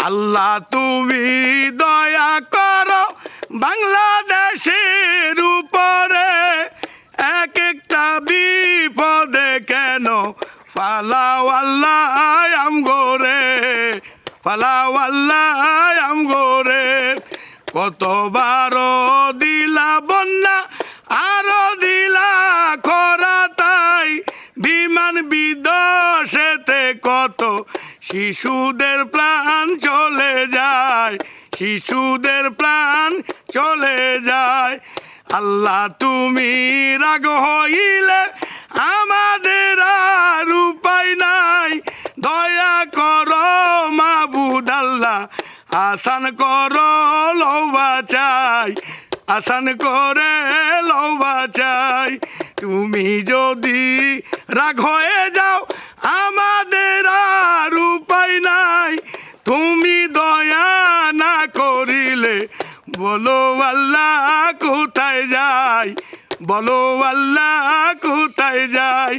আল্লাহ তুমি দয়া করো বাংলাদেশের উপরে, এক একটা বিপদে কেন পালাও আল্লাহ আমগোরে, পালাও আল্লাহ আমগোরে। কতবার দিলা বন্যা আরো দিলা খরা, তাই বিমান বিধ্বসেতে কত শিশুদের প্রাণ চলে যায়, শিশুদের প্রাণ চলে যায়। আল্লাহ তুমি রাগ হইলে আমাদের আর উপায় নাই, দয়া করো মাবুদ আল্লাহ, আসান করো লওয়া চাই, আসান করে লওয়া চাই। তুমি যদি রাগ হয়ে যাও আমাদের আর উপায় নাই, তুমি দয়া না করিলে বলো আল্লাহ কোথায় যাই, বলো আল্লাহ কোথায় যাই।